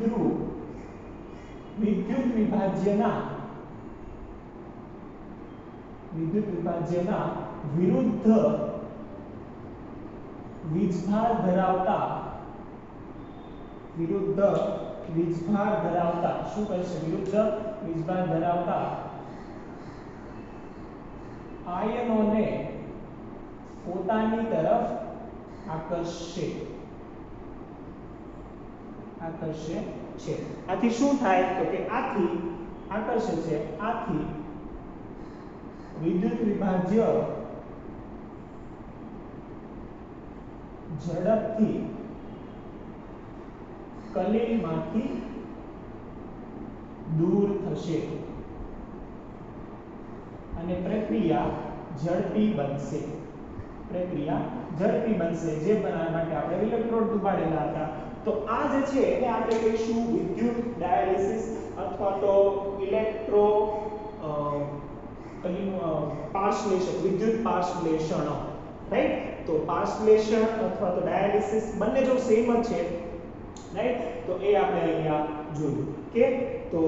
A: વિભાજ્યના વિરુદ્ધ વીજભાર ધરાવતા શું કરશે વિરુદ્ધ વીજભાર ધરાવતા આયનોને પોતાની તરફ આકર્ષે છે. આથી શું થાય તો કે આથી આકર્ષે છે, આથી વિદ્યુત વિભાજ્ય ઝડપથી કલીલમાંથી દૂર થશે અને પ્રક્રિયા ઝડપી બનશે. જે બનાવવા માટે આપણે ઇલેક્ટ્રોડ ડૂબાડેલા હતા. તો આ જે છે એને આપણે કહીશું વિદ્યુત ડાયાલિસિસ અથવા તો ઇલેક્ટ્રો પાર્શ્લેષણ, વિદ્યુત પાર્શ્લેષણ, રાઈટ. તો પાર્શ્લેષણ અથવા તો ડાયાલિસિસ બંને જો સેમ જ છે, રાઈટ. તો એ આપણે અહીંયા જોયું કે તો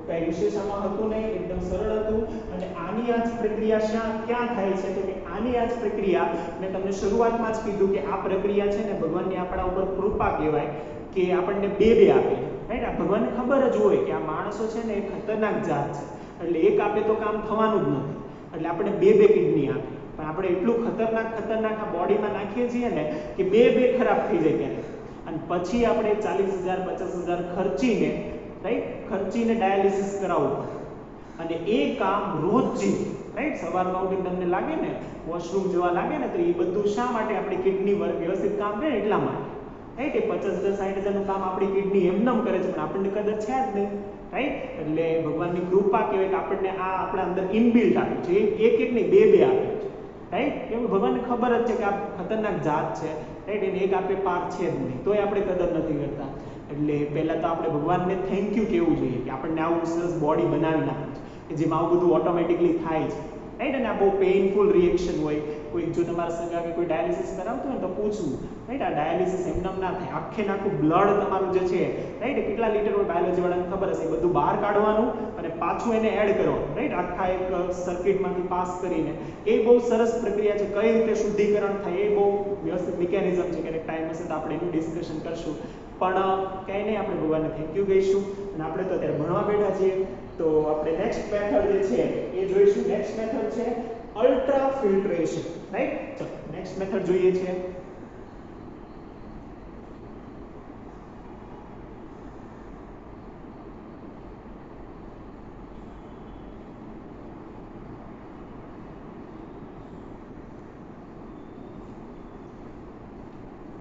A: કઈ વિશેષ આમાં હતું નહીં, એકદમ સરળ હતું. અને આની આ જ પ્રક્રિયા ક્યાં થાય છે તો કે આની આ જ પ્રક્રિયા મેં તમને શરૂઆતમાં જ કીધું કે આ પ્રક્રિયા છે ને ભગવાનની આપણા ઉપર કૃપા કહેવાય કે આપણને બે આપે, રાઈટ. આ ભગવાનને ખબર જ હોય કે આ માણસો છે ને એ ખતરનાક જાત છે એટલે એક આપે તો કામ થવાનું જ નથી, એટલે આપણે બે કિડની આપે. પણ આપણે એટલું ખતરનાક આ બોડીમાં નાખીએ છીએ ને કે બે ખરાબ થઈ જાય ક્યારેક, અને પછી આપણે 40,000 50,000 ખર્ચીને ડાયાલિસિસ કરાવવું પડે. અને એ કામ રોજ રાઈટ સવારમાં ઉઠીને તમને લાગે ને વોશરૂમ જવા લાગે ને તો એ બધું શા માટે આપણી કિડની વ્યવસ્થિત કામ કરે એટલા માટે, રાઈટ. એ 50,000 60,000 નું કામ આપણી કિડની એમનેમ કરે છે પણ આપણને કદર છે જ નહીં, રાઈટ. એટલે ભગવાનની કૃપા કહેવાય કે આપણને આ આપણા અંદર ઇનબિલ્ટ આપ્યું છે, એક નહીં બે આપ્યું છે, રાઈટ. એવું ભગવાનને ખબર જ છે કે આ ખતરનાક જાત છે, રાઈટ. એને એક આપે પાર છે જ નહીં તોય આપણે કદર નથી કરતા. એટલે પહેલા તો આપણે ભગવાનને થેન્ક યુ કહેવું જોઈએ કે આપણને આવું સરસ બોડી બનાવી નાખ્યું છે કે જેમાં આવું બધું ઓટોમેટિકલી થાય છે, રાઈટ. અને આ બહુ પેઇનફુલ રિએક્શન હોય. કોઈ જો તમારા સગા કે કોઈ ડાયાલિસિસ કરાવતું હોય તો પૂછવું, રાઈટ. આ ડાયાલિસિસ એમનેમ ના થાય, આખું બ્લડ તમારું જે છે, રાઈટ, કેટલા લીટર હોય બાયોલોજી વાળાને ખબર હશે, બધું બહાર કાઢવાનું અને પાછું એને એડ કરવાનું, રાઈટ. આખા એક સર્કિટમાંથી પાસ કરીને એ બહુ સરસ પ્રક્રિયા છે. કઈ રીતે શુદ્ધિકરણ થાય એ બહુ વ્યવસ્થિત મિકેનિઝમ છે કે ટાઈમ હશે તો આપણે એનું ડિસ્કશન કરશું. પણ કંઈ નહીં, આપણે ભગવાનને થેન્ક યુ કહીશું. અને આપણે તો અત્યારે ભણવા બેઠા છીએ તો આપણે નેક્સ્ટ મેથડ જે છે એ જોઈશું. નેક્સ્ટ મેથડ છે અલ્ટ્રા ફિલ્ટ્રેશન, રાઈટ. ચલો નેક્સ્ટ મેથડ જોઈએ છે.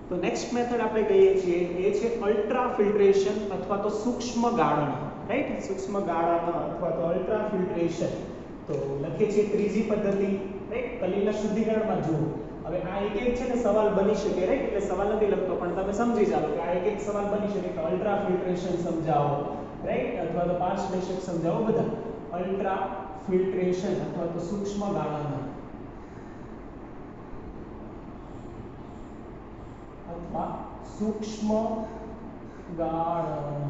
A: તો નેક્સ્ટ મેથડ આપણે કહીએ છીએ એ છે અલ્ટ્રા ફિલ્ટ્રેશન અથવા તો સૂક્ષ્મ ગાળણ, રાઈટ. સૂક્ષ્મ ગાળણ અથવા તો અલ્ટ્રા ફિલ્ટ્રેશન. તો લખીએ છીએ ત્રીજી પદ્ધતિ, રાઈટ. કલીલના શુદ્ધિકરણમાં જુઓ. હવે આ એક છે ને સવાલ બની શકે, રાઈટ. એટલે સવાલ નથી લખતો પણ તમે સમજી ચાલો કે આ એક સવાલ બની શકે કે અલ્ટ્રા ફિલ્ટ્રેશન સમજાવો, રાઈટ, અથવા તો પાર્શ્લેષક સમજાવો. બધા અલ્ટ્રા ફિલ્ટ્રેશન અથવા તો સૂક્ષ્મ ગાળણ અથવા સૂક્ષ્મ ગાળણ.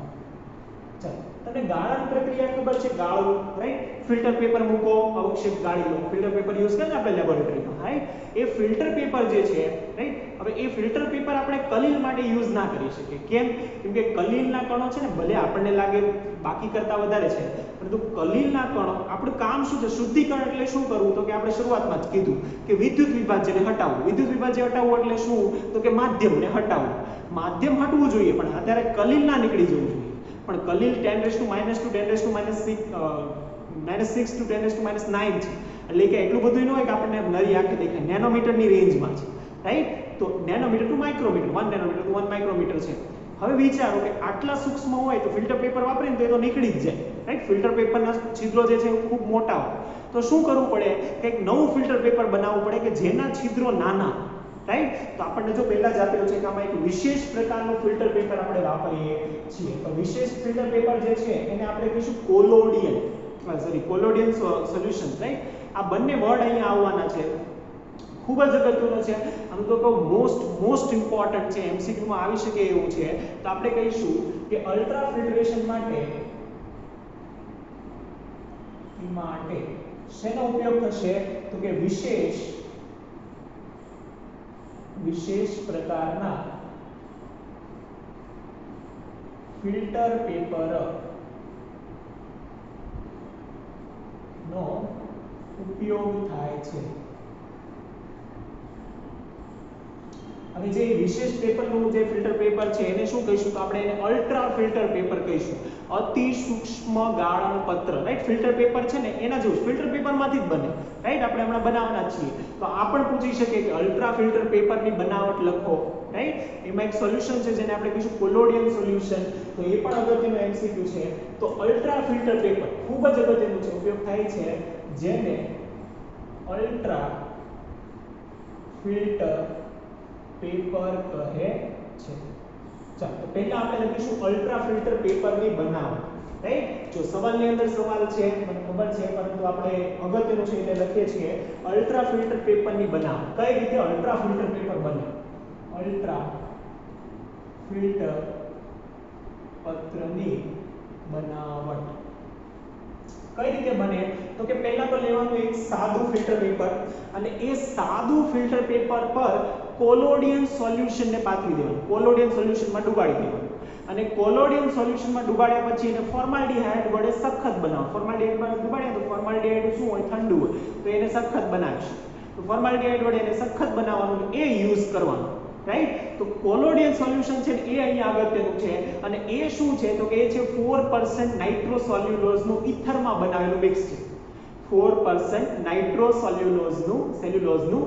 A: ચાલો તમને ગાળણ પ્રક્રિયા ખબર છે, ગાળવું, રાઈટ. ફિલ્ટર પેપર મૂકો, અવક્ષેપ ગાળી લો. ફિલ્ટર પેપર યુઝ કરે ને આપણે લેબોરેટરીમાં, રાઈટ. એ ફિલ્ટર પેપર જે છે, રાઈટ. હવે એ ફિલ્ટર પેપર આપણે કલીલ માટે યુઝ ના કરી શકીએ. કેમ? કેમ કે કલીલના કણો છે ને ભલે આપણને લાગે બાકી કરતા વધારે છે પરંતુ કલીલના કણો આપણું કામ શું છે? શુદ્ધિકરણ એટલે શું કરવું તો કે આપણે શરૂઆતમાં જ કીધું કે વિદ્યુત વિભાજ્યને હટાવવું. વિદ્યુત વિભાજ્ય હટાવવું એટલે શું તો કે માધ્યમને હટાવવું. માધ્યમ હટવું જોઈએ પણ અત્યારે કલીલ ના નીકળી જવું જોઈએ. પણ કલીલ 10⁻², 10⁻⁻6 to 10⁻⁹ છે. એટલે કે એટલું બધું ન હોય કે આપણને નરી આંખે દેખાય, નેનોમીટરની રેન્જમાં છે, રાઈટ. તો nanometer to micrometer, 1 nanometer to 1 micrometer છે. હવે વિચારો કે આટલા સૂક્ષ્મ હોય તો ફિલ્ટર પેપર વાપરીને તો એ તો નીકળી જ જાય, રાઈટ. ફિલ્ટર પેપરના છિદ્રો જે છે એ ખૂબ મોટા હોય, તો શું કરવું પડે, કંઈક નવું ફિલ્ટર પેપર બનાવવું પડે કે જેના છિદ્રો નાના, રાઈટ. તો આપણને જો પહેલા જ આપેલું છે કે આમાં એક વિશેષ પ્રકારનું ફિલ્ટર પેપર આપણે વાપરીએ છીએ. તો વિશેષ ફિલ્ટર પેપર જે છે એને આપણે કહીશું કોલોડિયન સોલ્યુશન, રાઈટ. આ બંને વર્ડ અહીંયા આવવાના છે, ખૂબ જ અગત્યનો છે. આમ તો કહું મોસ્ટ ઇમ્પોર્ટન્ટ છે, MCQ માં આવી શકે એવું છે. તો આપણે કહીશું કે અલ્ટ્રા ફિલ્ટરેશન માટે શેનો ઉપયોગ થશે, તો કે વિશેષ પ્રકારના ફિલ્ટર પેપર નો ઉપયોગ થાય છે. હવે જે વિશેષ પેપરનું જે ફિલ્ટર પેપર છે એને શું કહીશું, તો આપણે એને અલ્ટ્રા ફિલ્ટર પેપર કહીશું. અતિ સૂક્ષ્મ ગાળણ પત્ર, રાઈટ. ફિલ્ટર પેપર છે ને એના જેવું ફિલ્ટર પેપરમાંથી જ બને, રાઈટ. આપણે હમણાં બનાવવાના છીએ, તો આ પણ પૂછી શકે કે અલ્ટ્રા ફિલ્ટર પેપરની બનાવટ લખો, રાઈટ. એમાં એક સોલ્યુશન છે જેને આપણે કહીશું કોલોડિયન સોલ્યુશન, તો એ પણ અગત્યનો MCQ છે. તો અલ્ટ્રા ફિલ્ટર પેપર ખૂબ જ અગત્યનું છે, ઉપયોગ થાય છે જેને અલ્ટ્રા ફિલ્ટર પેપર કહે છે. ચાલો, તો પહેલા આપણે લખીશું અલ્ટ્રા ફિલ્ટર પેપરની બનાવટ, રાઈટ. જો સવાલની અંદર સવાલ છે મને ખબર છે, પરંતુ આપણે અગત્યનું છે એટલે લખીએ છીએ અલ્ટ્રા ફિલ્ટર પેપરની બનાવટ. કઈ રીતે અલ્ટ્રા ફિલ્ટર પેપર બને, અલ્ટ્રા ફિલ્ટર પત્રની બનાવટ કઈ રીતે બને, તો કે પહેલા તો લેવાનું એક સાદું ફિલ્ટર પેપર અને એ સાદું ફિલ્ટર પેપર પર કોલોડિયન સોલ્યુશનને પાથરી દેવાનું, કોલોડિયન સોલ્યુશનમાં ડુબાડી દેવાનું અને કોલોડિયન સોલ્યુશનમાં ડુબાડ્યા પછી એને ફોર્માલ્ડિહાઇડ વડે સખત બનાવો. ફોર્માલ્ડિહાઇડમાં ડુબાડ્યા તો ફોર્માલ્ડિહાઇડ શું હોય, ઠંડુ હોય, તો એને સખત બનાવશે. તો ફોર્માલ્ડિહાઇડ વડે એને સખત બનાવવાનું, એ યુઝ કરવાનું, રાઈટ. તો કોલોડિયન સોલ્યુશન છે એ અહીંયા અગત્યનું છે અને એ શું છે, તો કે એ છે 4% નાઇટ્રોસેલ્યુલોઝનું ઈથરમાં બનાવેલું મિક્સ છે. 4% નાઇટ્રોસેલ્યુલોઝનું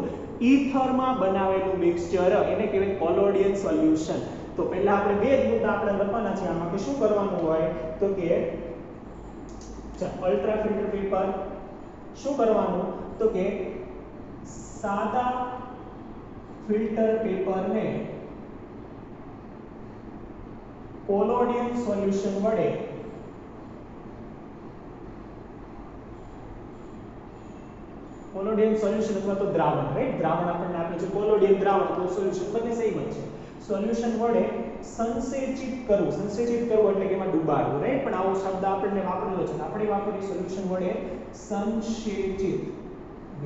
A: ઈથરમાં બનાવેલું મિક્સચર, એને કહેવાય કોલોડિયન સોલ્યુશન. તો પહેલા આપણે બે જ મુદ્દા આપણે લખવાના છે આમાં કે શું કરવાનું હોય, તો કે અલ્ટ્રા ફિલ્ટર પેપર શું કરવાનું, તો કે સાદા ફિલ્ટર પેપરને કોલોડિયન સોલ્યુશન વડે કોલોડિયન સોલ્યુશન અથવા તો દ્રાવણ, રાઈટ. દ્રાવણ આપણને આપે છે કોલોડિયન દ્રાવણ, તો સોલ્યુશન બંને સેમ જ છે. સોલ્યુશન વડે સંસેચિત કરવું એટલે કે એમાં ડુબાડવું, રાઈટ. પણ આવો શબ્દ આપણને વાપરેલો છે, આપણે વાપરીએ સોલ્યુશન વડે સંસેચિત.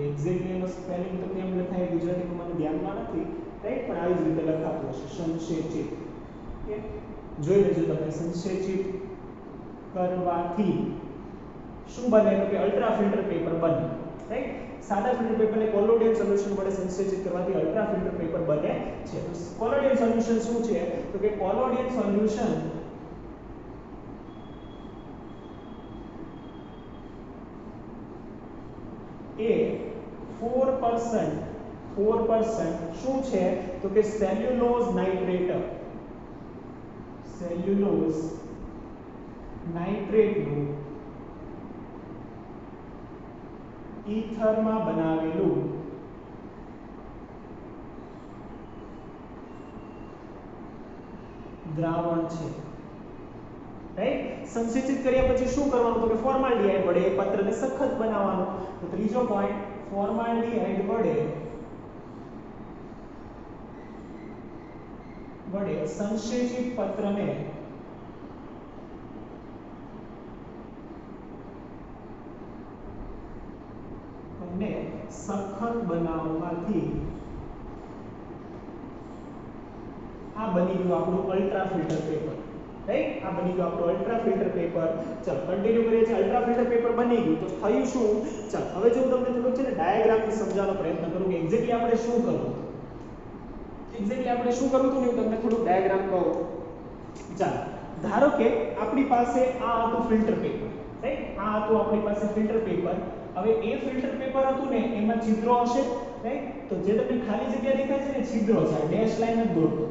A: એક્ઝેક્ટલી એનો સ્પેલિંગ તો કેમ લખાય ગુજરાતીમાં મને ધ્યાનમાં નથી, રાઈટ. પણ આવી જ રીતે લખાતું હશે, સંસેચિત. ઓકે, જોઈ લેજો તમે. સંસેચિત કરવાથી શું બને, તો કે અલ્ટ્રા ફિલ્ટર પેપર બને, રાઈટ. સાદા ફિલ્ટર પેપરને કોલોડિયન સોલ્યુશન વડે સંસેચિત કરવાથી અલ્ટ્રા ફિલ્ટર પેપર બને છે. તો કોલોડિયન સોલ્યુશન શું છે, તો કે કોલોડિયન સોલ્યુશન એ 4% શું છે, તો કે સેલ્યુલોઝ નાઇટ્રેટનું ઈથરમાં બનાવેલું દ્રાવણ છે, રાઈટ. સંસેચિત કર્યા પછી શું કરવાનું, તો કે ફોર્માલ્ડિહાઇડ વડે એ પત્રને સખત બનાવવાનું. તો ત્રીજો પોઈન્ટ, ફોર્માલ્ડિહાઇડ વડે સંસેચિત પત્રને સખત બનાવવાથી આ બની ગયું આપણું અલ્ટ્રા ફિલ્ટર પેપર, રાઈટ. આ બની ગયું આપણું અલ્ટ્રા ફિલ્ટર પેપર. ચાલો કન્ટિન્યુ કરીએ છીએ. અલ્ટ્રા ફિલ્ટર પેપર બની ગયું તો થયું શું, ચાલો હવે જો તમને થોડુંક છે ને ડાયાગ્રામથી સમજાવવાનો પ્રયત્ન કરું કે એક્ઝેક્ટલી આપણે શું કરવું હતું, હું તમને થોડુંક ડાયાગ્રામ કહું. ચાલો ધારો કે આપણી પાસે આ હતું ફિલ્ટર પેપર, રાઈટ. આ હતું આપણી પાસે ફિલ્ટર પેપર. હવે એ ફિલ્ટર પેપર હતું ને એમાં છિદ્રો હશે, રાઈટ. તો જે તમને ખાલી જગ્યા દેખાય છે ને છિદ્રો છે, ડેશ લાઈન જ દોરતો,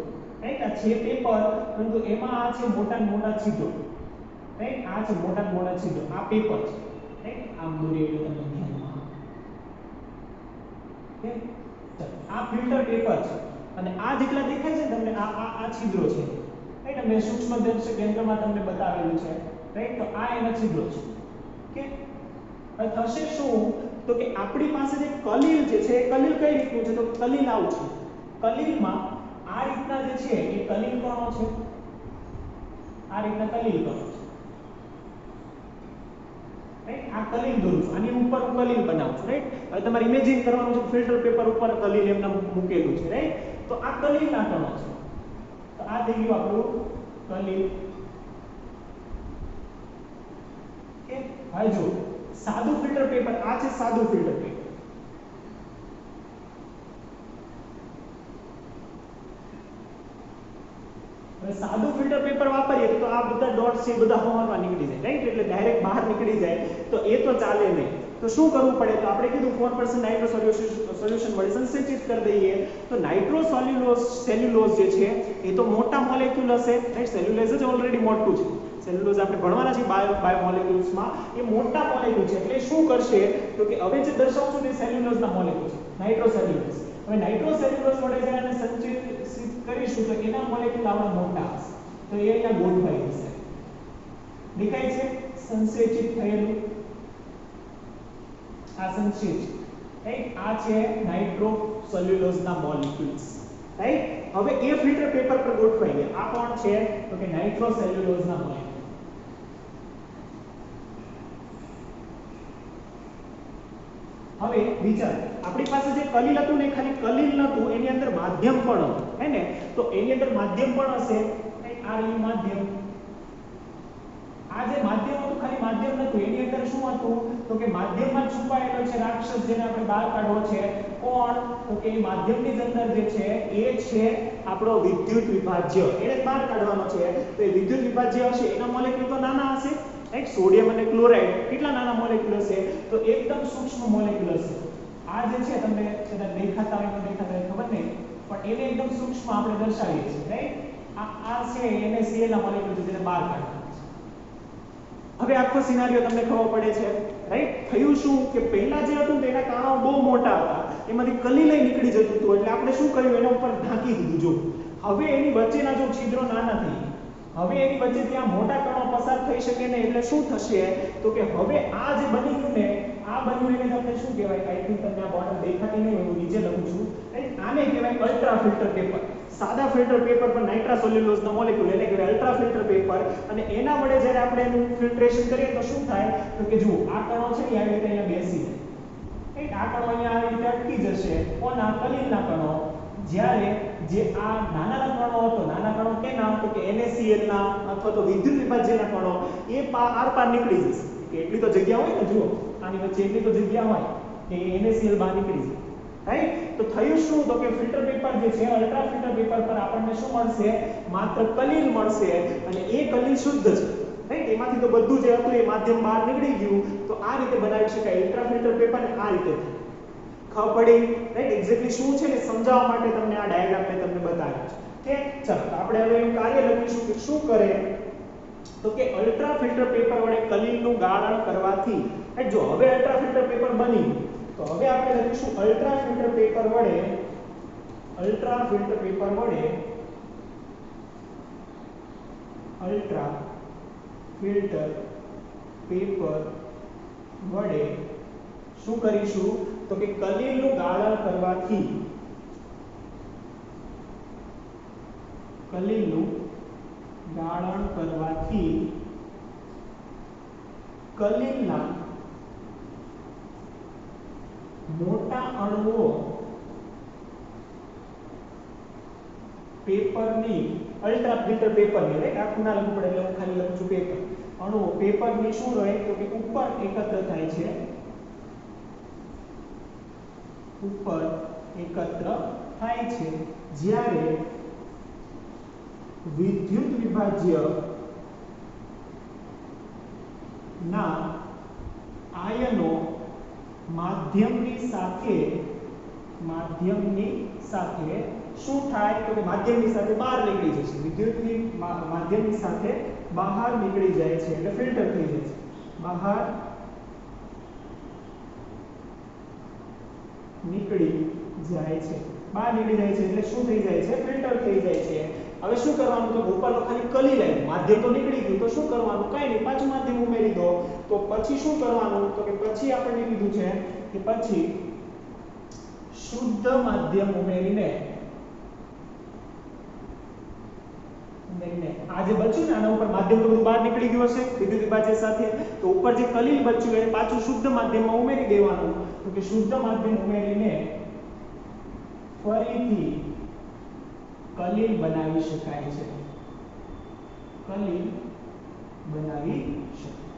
A: રાઈટ આ છે પેપર પરંતુ એમાં આ છે મોટા મોટા છિદ્રો રાઈટ આ છે મોટા મોટા છિદ્રો આ પેપર છે રાઈટ આમ દોરેલું તમે ધ્યાનમાં ઓકે આ ફિલ્ટર પેપર છે અને આ જેટલા દેખાય છે તમને આ છિદ્રો છે રાઈટ અમે સૂક્ષ્મદર્શક યંત્રમાં તમને બતાવેલું છે રાઈટ તો આ એના છિદ્રો છે ઓકે હવે થશે શું તો કે આપણી પાસે જે કલીલ જે છે કલીલ કઈ રીતનું છે તો કલીલ આવું છે કલીલમાં આ રીતના જે છે એ કલીલ કણો છે આ રીતના કલીલ કણો છે રાઈટ આ કલીલ દોરું છું આની ઉપર હું કલીલ બનાવું છું રાઈટ હવે તમારે ઇમેજિન કરવાનું છે ફિલ્ટર પેપર ઉપર કલીલ એમના મૂકેલું છે રાઈટ તો આ કલીલના કણો છે તો આ થઈ ગયું આપણું કલીલ કે હવે જો સાદું ફિલ્ટર પેપર આ છે સાદું ફિલ્ટર પેપર હવે સાદું ફિલ્ટર પેપર વાપરીએ તો આ બધા ડોટ્સ છે બધા હવામાં નીકળી જાય રાઈટ એટલે ડાયરેક્ટ બહાર નીકળી જાય તો એ તો ચાલે નહીં તો શું કરવું પડે તો આપણે કીધું 4% નાઇટ્રો સોલ્યુશન વડે સંશ્લેષિત કરી દઈએ તો નાઇટ્રો સેલ્યુલોઝ જે છે એ તો મોટા મોલેક્યુલ હશે રાઈટ સેલ્યુલોઝ જ ઓલરેડી મોટું છે સેલ્યુલોઝ આપણે ભણવાના છે બાયોમોલેક્યુલ્સમાં એ મોટા મોલેક્યુલ છે એટલે શું કરશે તો કે હવે જે દર્શાવું છું તે સેલ્યુલોઝના મોલેક્યુલ છે નાઇટ્રો સેલ્યુલોઝ હવે નાઇટ્રો સેલ્યુલોઝ વડે જ્યારે આને સંચિત કરીશું તો એના મોલેક્યુલ આવડા મોટા હશે તો એ અહીંયા ગોઠવાઈ જશે દેખાય છે સંશ્લેષિત થયેલું આ સંશ્લેષિત રાઈટ આ છે નાઇટ્રો સેલ્યુલોઝના મોલેક્યુલ્સ રાઈટ હવે એ ફિલ્ટર પેપર પર ગોઠવાઈ ગયા આ કોણ છે તો કે નાઇટ્રો સેલ્યુલોઝના મોલેક્યુલ હવે વિચાર આપણી પાસે જે કલીલ હતું ને ખાલી કલીલ નતું એની અંદર માધ્યમ પણ હતું હે ને તો એની અંદર માધ્યમ પણ હશે આ રહ્યું માધ્યમ આ જે માધ્યમ હતું ખાલી માધ્યમ નતું એની અંદર શું હતું તો કે માધ્યમમાં છુપાયેલો છે રાક્ષસ જેને આપણે બહાર કાઢવો છે કોણ તો કે એ માધ્યમની અંદર જે છે એ છે આપણો વિદ્યુત વિભાજ્ય એને બહાર કાઢવાનો છે તો એ વિદ્યુત વિભાજ્ય હશે એના મોલેક્યુલ તો નાના હશે રાઈટ સોડિયમ અને ક્લોરાઇડ કેટલા નાના મોલેક્યુલ હશે તો એકદમ સૂક્ષ્મ મોલેક્યુલ હશે આ જે છે તમને કદાચ દેખાતા હોય તો દેખાતા હોય ખબર નહીં પણ એને એકદમ સૂક્ષ્મ આપણે દર્શાવીએ છીએ રાઈટ આ છે NaCl ના મોલેક્યુલ છે જેને બહાર કાઢવાના છે હવે આખો સિનારિયો તમને ખબર પડે છે રાઈટ થયું શું કે પહેલા જે હતું તેના કારણો બહુ મોટા હતા એમાંથી કલીલ નીકળી જતું હતું એટલે આપણે શું કર્યું એના ઉપર ઢાંકી દીધું જો હવે એની વચ્ચેના જો છિદ્રો નાના થઈ હવે એની વચ્ચે ત્યાં મોટા કણો પસાર થઈ શકે ને એટલે શું થશે તો કે હવે આ જે બન્યું ને આ બન્યું એને તમને શું કહેવાય આઈ થિંક તમને આ બોટમ દેખાતી નહીં હું નીચે લખું છું આને કહેવાય અલ્ટ્રા ફિલ્ટર પેપર સાદા ફિલ્ટર પેપર પર નાઇટ્રા સેલ્યુલોઝના મોલેક્યુલ એને કહેવાય અલ્ટ્રા ફિલ્ટર પેપર અને એના વડે જ્યારે આપણે એનું ફિલ્ટ્રેશન કરીએ તો શું થાય તો કે જુઓ આ કણો છે ને આવી રીતે અહીંયા બેસી જાય રાઈટ આ કણો અહીંયા આવી રીતે અટકી જશે કોના કલીલના કણો જ્યારે જે આ નાના કણો હતો નાના કણો કેના તો કે NaCl ના અથવા તો વિદ્યુત વિભાજ્યના કણો એ આર પાર નીકળી જશે કે એટલી તો જગ્યા હોય ને જુઓ આની વચ્ચે એટલી તો જગ્યા હોય કે NaCl બહાર નીકળી જાય રાઈટ તો થયું શું તો કે ફિલ્ટર પેપર જે છે અલ્ટ્રા ફિલ્ટર પેપર પર આપણને શું મળશે માત્ર કલીલ મળશે અને એ કલીલ શુદ્ધ છે રાઈટ એમાંથી તો બધું જે હતું એ માધ્યમ બહાર નીકળી ગયું તો આ રીતે બનાવી શકાય અલ્ટ્રા ફિલ્ટર પેપર આ રીતે ખબર પડી રાઈટ એક્ઝેક્ટલી શું છે ને સમજાવવા માટે તમને આ ડાયાગ્રામ મેં તમને બતાવ્યો છે કે ચાલો આપણે હવે એનું કાર્ય લખીશું કે શું કરે તો કે અલ્ટ્રા ફિલ્ટર પેપર વડે કલીલનું ગાળણ કરવાથી રાઈટ જો હવે અલ્ટ્રા ફિલ્ટર પેપર બની તો હવે આપણે લખીશું અલ્ટ્રા ફિલ્ટર પેપર વડે અલ્ટ્રા ફિલ્ટર પેપર વડે અલ્ટ્રા ફિલ્ટર પેપર વડે શું કરીશું તો કે કલીલનું ગાળણ કરવાથી કલીલના મોટા અણુઓ પેપરની અલ્ટ્રા ફિલ્ટર પેપરની રાઈટ આખું ના લખવું પડે એટલે હું ખાલી લખું છું પેપર અણુઓ પેપરની શું રહે તો કે ઉપર એકત્ર થાય છે ઉપર એકત્ર થાય છે જ્યારે વિદ્યુત વિભાજ્ય ના આયનો માધ્યમની સાથે શું થાય તો કે માધ્યમની સાથે બહાર નીકળી જશે, વિદ્યુતની માધ્યમની સાથે બહાર નીકળી જાય છે એટલે ફિલ્ટર થઈ જાય છે, બહાર નીકળી જાય છે, બહાર નીકળી જાય છે એટલે શું થઈ જાય છે, ફિલ્ટર થઈ જાય છે। હવે શું કરવાનું તો ઉપર તો ખાલી કલી લાવ્યું, માધ્યમ તો નીકળી ગયું, તો શું કરવાનું, કાંઈ નહીં, પાછું માધ્યમ ઉમેરી દો। તો પછી શું કરવાનું તો કે પછી આપણને કીધું છે કે પછી શુદ્ધ માધ્યમ ઉમેરીને આ જે બચ્યું ને આના ઉપર માધ્યમ તો બધું બહાર નીકળી ગયું હશે વિદ્યુત વિભાજ્ય સાથે, તો ઉપર જે કલીલ બચ્યું એને પાછું શુદ્ધ માધ્યમમાં ઉમેરી દેવાનું। તો કે શુદ્ધ માધ્યમ ઉમેરીને ફરીથી કલીલ બનાવી શકાય છે, કલીલ બનાવી શકાય।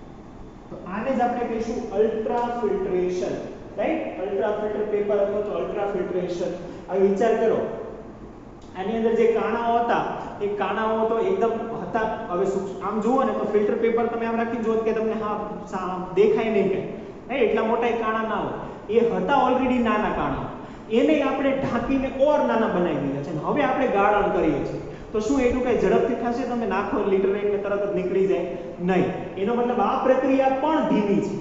A: તો આને જ આપણે કહીશું ultra filtration, right, ultra filter paper અથવા તો અલ્ટ્રા ફિલ્ટ્રેશન। હવે વિચાર કરો, આની અંદર જે કાણાઓ હતા એ કાણાઓ તો એકદમ હતા, હવે આમ જુઓ ને તો ફિલ્ટર પેપર તમે આમ રાખી જુઓ કે તમને હા દેખાય નહીં કે એટલા મોટા કાણા ના હોય, એ હતા ઓલરેડી નાના કાણા, એને આપણે ઢાંકીને ઓર નાના બનાવી દીધા છે, હવે આપણે ગાળણ કરીએ છીએ, તો શું એટલું કઈ ઝડપથી થશે, તમે નાખો લીટર એટલે તરત જ નીકળી જાય નહીં, એનો મતલબ આ પ્રક્રિયા પણ ધીમી છે,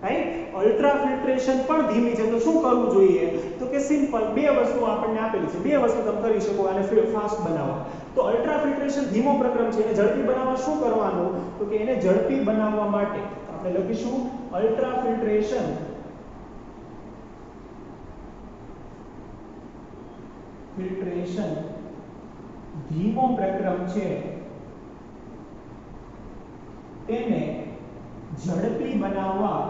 A: રાઈટ, અલ્ટ્રા ફિલ્ટ્રેશન પણ ધીમી છે। તો શું કરવું જોઈએ તો કે સિમ્પલ બે વસ્તુ આપણને આપેલી છે, બે વસ્તુ તમે કરી શકો આને ફાસ્ટ બનાવવા। તો અલ્ટ્રા ફિલ્ટ્રેશન ધીમો પ્રક્રિયા છે, એને ઝડપી બનાવવા શું કરવાનું તો કે એને ઝડપી બનાવવા માટે આપણે લખીશું અલ્ટ્રા ફિલ્ટ્રેશન ધીમો પ્રક્રમ છે તેને ઝડપી બનાવવા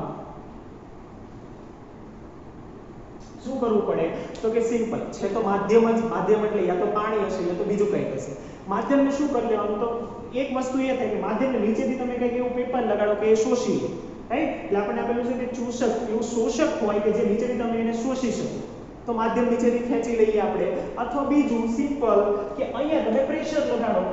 A: શું કરવું પડે તો કે સિમ્પલ છે, તો માધ્યમ એટલે યા તો પાણી હશે યા તો બીજું કંઈક હશે, માધ્યમને શું કરી લેવાનું તો એક વસ્તુ એ થાય કે માધ્યમને નીચેથી તમે કંઈક એવું પેપર લગાડો કે એ શોષી લે, રાઈટ, એટલે આપણને આપેલું છે કે ચૂષક, એવું શોષક હોય કે જે નીચેથી તમે એને શોષી શકો, તો માધ્યમ નીચેથી ખેંચી લઈએ આપણે, અથવા બીજું સિમ્પલ કે અહીંયા તમે પ્રેશર લગાડો,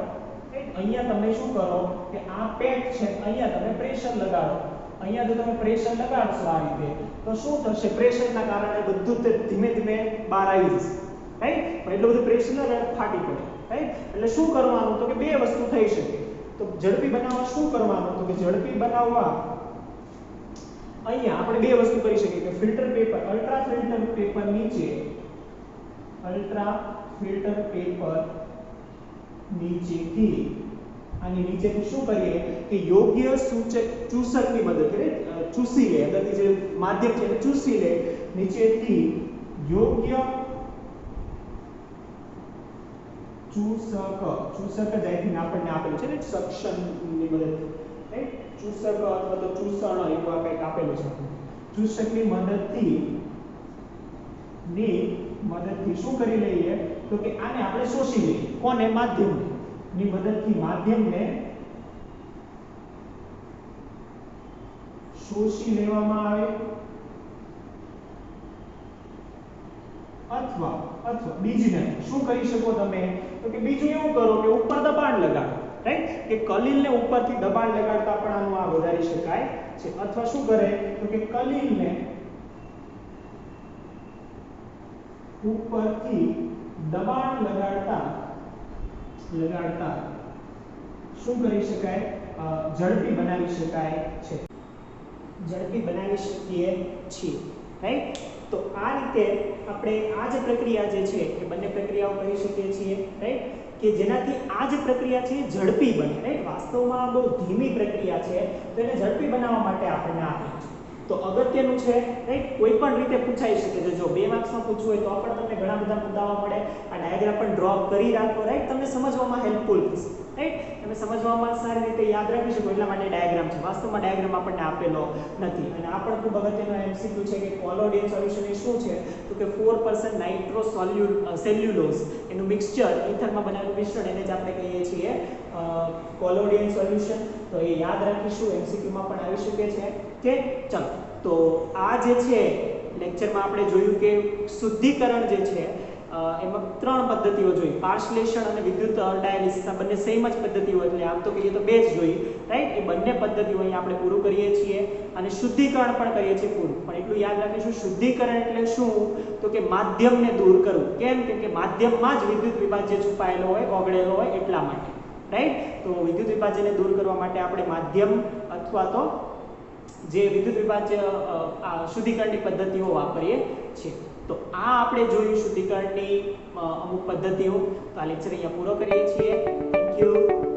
A: અહીંયા તમે શું કરો કે આ પેક છે અહીંયા તમે પ્રેશર લગાડો, અહીંયા જો તમે પ્રેશર લગાડશો આ રીતે તો શું થશે, પ્રેશરના કારણે બધું તે ધીમે ધીમે બહાર આવી જશે, રાઈટ, પણ એટલું બધું પ્રેશર લગાડે ફાટી પડે, રાઈટ, એટલે શું કરવાનું તો કે બે વસ્તુ થઈ શકે, તો ઝડપી બનાવવા શું કરવાનું તો કે ઝડપી બનાવવા અહીંયા આપણે બે વસ્તુ કરી શકીએ કે filter paper, ultra filter paper નીચે, અલ્ટ્રા ફિલ્ટર પેપર નીચેથી, આની નીચેથી શું કરીએ કે યોગ્ય ચૂસકની મદદથી ચૂસી લે, અંદરથી જે માધ્યમ છે એને ચૂસી લે, નીચેથી યોગ્ય ચૂસક જ અહીંથી આપણને આપેલું છે ને સક્શનની મદદથી, રાઈટ, ચૂસક અથવા તો ચૂસણ એવું આ કંઈક આપેલું છે, ચૂસકની મદદથી શું કરી લઈએ તો કે આને આપણે શોષી લઈએ, કોને, માધ્યમની મદદથી માધ્યમને શોષી લેવામાં આવે, અથવા બીજને શું કરી શકો તમે તો કે બીજું એવું કરો કે ઉપર દબાણ લગાડો, રાઈટ, કે કલીલને ઉપરથી દબાણ લગાડતા પણ આનું આ વધારી શકાય છે, અથવા શું કરે તો કે કલીલને ઉપરથી દબાણ લગાડતા શું કરી શકાય, ઝડપી બનાવી શકાય છે, ઝડપી બનાવી શકીએ છીએ, રાઈટ। તો આ રીતે આપણે આ જ પ્રક્રિયા જે છે એ બંને પ્રક્રિયાઓ કરી શકીએ છીએ, રાઈટ, કે જેનાથી આ જે પ્રક્રિયા છે ઝડપી બને, રાઈટ, વાસ્તવમાં બહુ ધીમી પ્રક્રિયા છે તો એને ઝડપી બનાવવા માટે આપણને આપેલું છે, તો અગત્યનું છે, રાઈટ, કોઈ પણ રીતે પૂછાઈ શકે છે, જો 2 માર્ક્સમાં પૂછવું હોય તો પણ તમને ઘણા બધા મુદ્દાઓ મળે, આ ડાયાગ્રામ પણ ડ્રો કરી રાખો, રાઈટ, તમને સમજવામાં હેલ્પફુલ થશે, રાઈટ, તમે સમજવામાં સારી રીતે યાદ રાખી શકો એટલા માટે ડાયાગ્રામ છે, વાસ્તવમાં ડાયાગ્રામ આપણને આપેલો નથી, અને આ પણ ખૂબ અગત્યનો MCQ છે કે કોલોડિયન સોલ્યુશન એ શું છે તો કે 4% નાઇટ્રો સેલ્યુલોઝ એનું મિક્સચર ઇથરમાં બનાવેલું મિશ્રણ એને જ આપણે કહીએ છીએ કોલોડિયન સોલ્યુશન, તો એ યાદ રાખીશું, MCQ માં પણ આવી શકે છે, કે ચાલો તો આ જે છે લેક્ચરમાં આપણે જોયું કે શુદ્ધિકરણ જે છે એમાં 3 પદ્ધતિઓ જોઈ, પાર્સલેશન અને વિદ્યુત ડાયાલિસિસ. આ બંને સેમ જ પદ્ધતિઓ, એટલે આમ તો કહીએ તો 2 જ જોઈ, રાઈટ. એ બંને પદ્ધતિઓ અહીં આપણે પૂરું કરીએ છીએ અને શુદ્ધિકરણ પણ કરીએ છીએ પૂરું. પણ એટલું યાદ રાખીશું, શુદ્ધિકરણ એટલે શું? તો કે માધ્યમને દૂર કરવું. કેમ? કેમ કે માધ્યમમાં જ વિદ્યુત વિભાજ્ય છુપાયેલો હોય, ઓગળેલો હોય, એટલા માટે, રાઈટ. તો વિદ્યુત વિભાજ્યને દૂર કરવા માટે આપણે માધ્યમ અથવા તો જે વિદ્યુત વિભાજ્ય શુદ્ધિકરણની પદ્ધતિઓ વાપરીએ છીએ. તો આ આપણે જોયું શુદ્ધિકરણની અમુક પદ્ધતિઓ. તો આ લેક્ચર અહીંયા પૂરો કરીએ છીએ. Thank you.